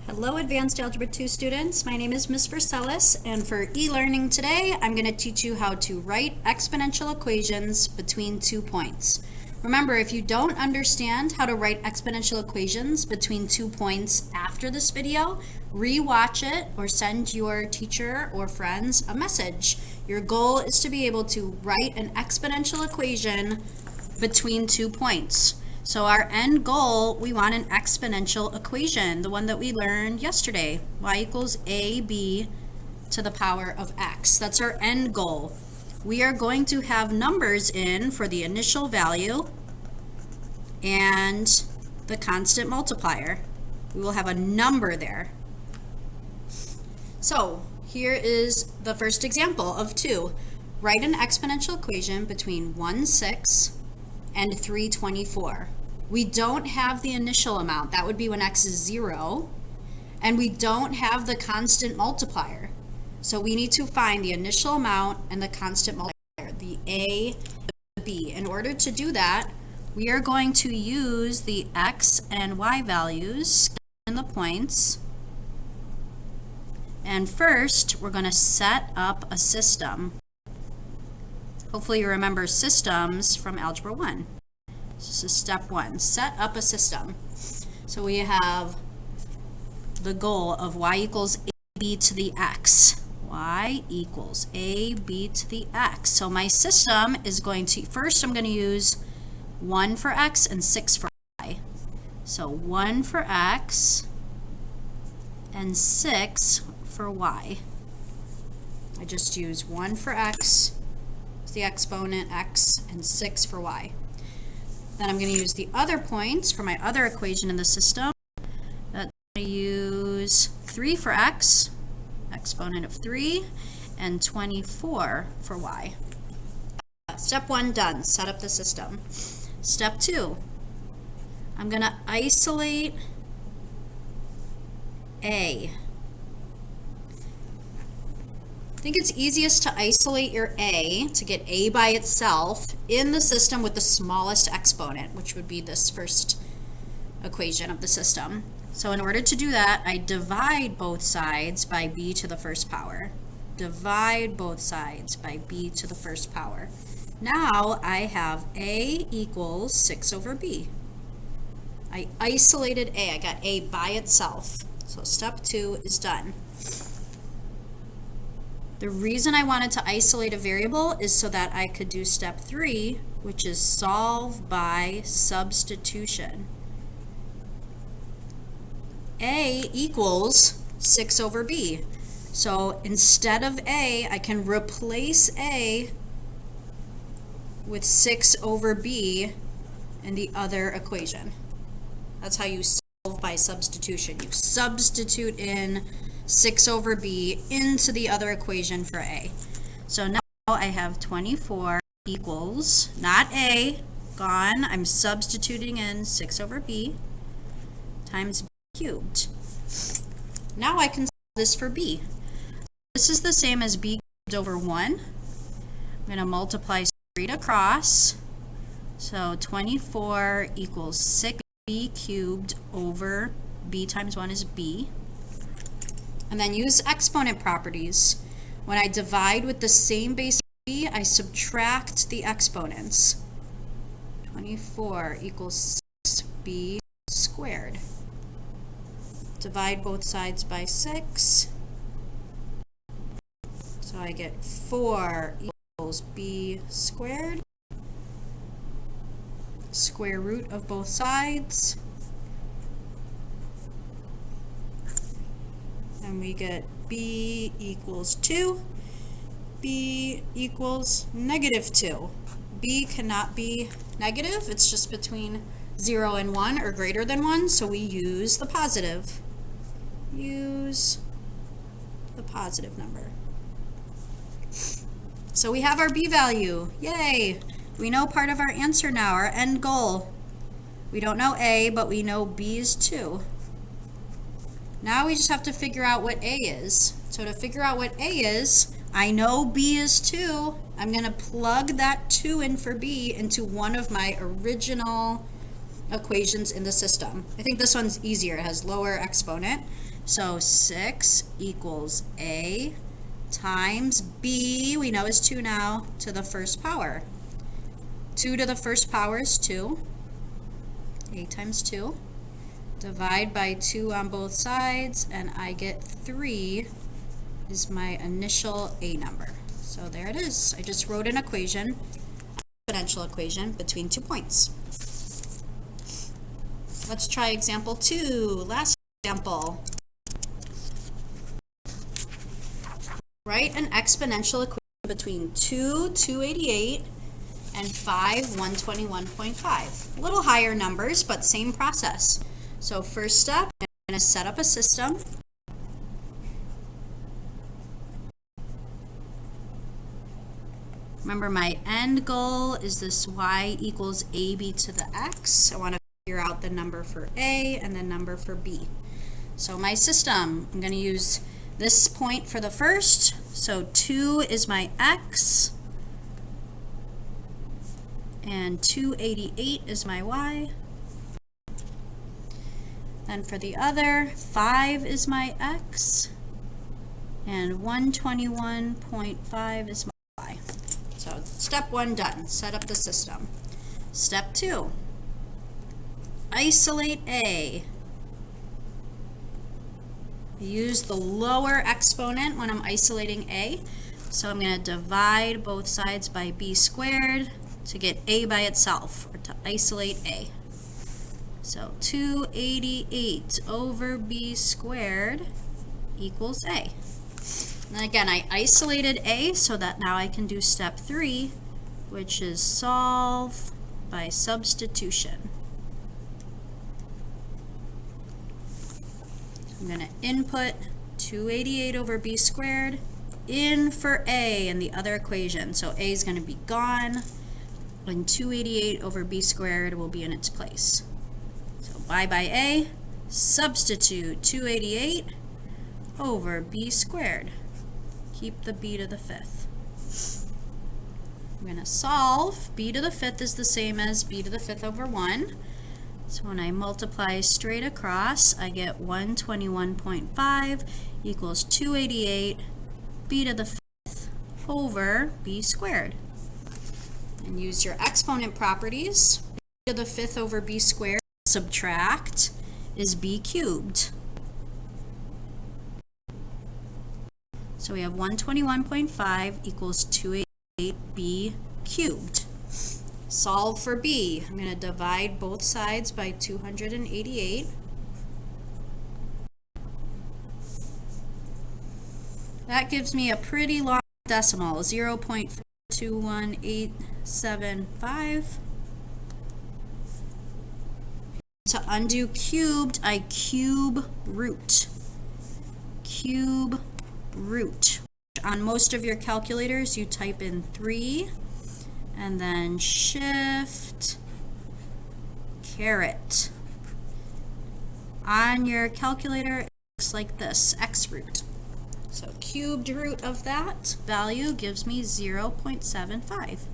Hello, Advanced Algebra 2 students. My name is Ms. Vercellus, and for e-learning today, I'm going to teach you how to write exponential equations between 2 points. Remember, if you don't understand how to write exponential equations between 2 points after this video, re-watch it or send your teacher or friends a message. Your goal is to be able to write an exponential equation between 2 points. So our end goal, we want an exponential equation, the one that we learned yesterday, y equals ab to the power of x. That's our end goal. We are going to have numbers in for the initial value and the constant multiplier. We will have a number there. So here is the first example of 2. Write an exponential equation between 1/6 and 3/24. We don't have the initial amount. That would be when x is 0. And we don't have the constant multiplier. So we need to find the initial amount and the constant multiplier, the a, the b. In order to do that, we are going to use the x and y values in the points. And first, we're going to set up a system. Hopefully you remember systems from Algebra 1. This is step 1, set up a system. So we have the goal of y equals ab to the x. Y equals ab to the x. So my system is going to, first I'm going to use 1 for x and 6 for y. So 1 for x and 6 for y. I just use 1 for x, the exponent x, and 6 for y. Then I'm going to use the other points for my other equation in the system. That's going to use 3 for x, exponent of 3, and 24 for y. Step 1 done, set up the system. Step 2, I'm going to isolate a. I think it's easiest to isolate your a, to get a by itself, in the system with the smallest exponent, which would be this first equation of the system. So in order to do that, I divide both sides by b to the first power. Divide both sides by b to the first power. Now I have a equals 6 over b. I isolated a, I got a by itself. So step 2 is done. The reason I wanted to isolate a variable is so that I could do step 3, which is solve by substitution. A equals 6 over b. So instead of a, I can replace a with 6 over b in the other equation. That's how you solve by substitution. You substitute in 6 over b into the other equation for a. So now I have 24 equals, not a, gone. I'm substituting in 6 over b times b cubed. Now I can solve this for b. This is the same as b cubed over 1. I'm going to multiply straight across. So 24 equals 6b cubed over b times 1 is b. And then use exponent properties. When I divide with the same base b, I subtract the exponents. 24 equals 6b squared. Divide both sides by 6. So I get 4 equals b squared. Square root of both sides. And we get b equals 2. B equals -2. B cannot be negative. It's just between 0 and 1 or greater than 1. So we use the positive. Use the positive number. So we have our b value. Yay! We know part of our answer now, our end goal. We don't know a, but we know b is 2. Now we just have to figure out what a is. So to figure out what a is, I know b is 2. I'm going to plug that 2 in for b into one of my original equations in the system. I think this one's easier. It has lower exponent. So 6 equals a times b, we know is 2 now, to the first power. 2 to the first power is 2. A times 2. Divide by 2 on both sides, and I get 3 is my initial a number. So there it is. I just wrote an equation, exponential equation, between 2 points. Let's try example 2. Last example. Write an exponential equation between 2, 288, and 5, 121.5. A little higher numbers, but same process. So first step, I'm going to set up a system. Remember, my end goal is this y equals ab to the x. I want to figure out the number for a and the number for b. So my system, I'm going to use this point for the first. So 2 is my x, and 288 is my y. Then for the other, 5 is my x, and 121.5 is my y. So step 1 done, set up the system. Step 2, isolate a. Use the lower exponent when I'm isolating a. So I'm going to divide both sides by b squared to get a by itself, or to isolate a. So 288 over b squared equals a. And again, I isolated a so that now I can do step 3, which is solve by substitution. I'm going to input 288 over b squared in for a in the other equation. So a is going to be gone, and 288 over b squared will be in its place. So by a, substitute 288 over b squared. Keep the b to the 5th. I'm going to solve. B to the 5th is the same as b to the 5th over 1. So when I multiply straight across, I get 121.5 equals 288 b to the 5th over b squared. And use your exponent properties. B to the 5th over b squared, subtract, is b cubed. So we have 121.5 equals 288b cubed. Solve for b. I'm going to divide both sides by 288. That gives me a pretty long decimal, 0.21875. To undo cubed, I cube root. Cube root. On most of your calculators, you type in 3 and then shift caret. On your calculator, it looks like this, x root. So cubed root of that value gives me 0.75.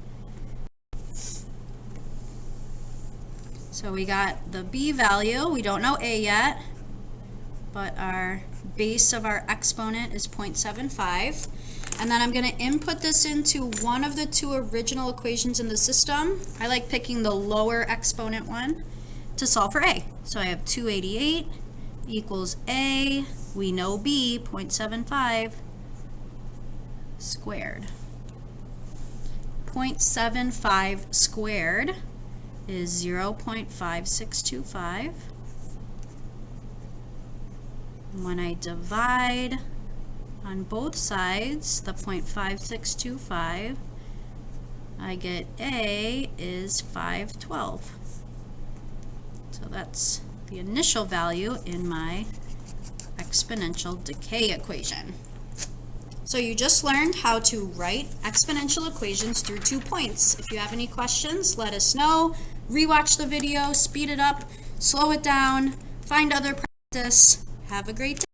So we got the b value. We don't know a yet, but our base of our exponent is 0.75. And then I'm going to input this into one of the 2 original equations in the system. I like picking the lower exponent one to solve for a. So I have 288 equals a, we know b, 0.75 squared. 0.75 squared is 0.5625. When I divide on both sides the 0.5625, I get a is 512. So that's the initial value in my exponential decay equation. So you just learned how to write exponential equations through 2 points. If you have any questions, let us know. Rewatch the video, speed it up, slow it down, find other practice. Have a great day.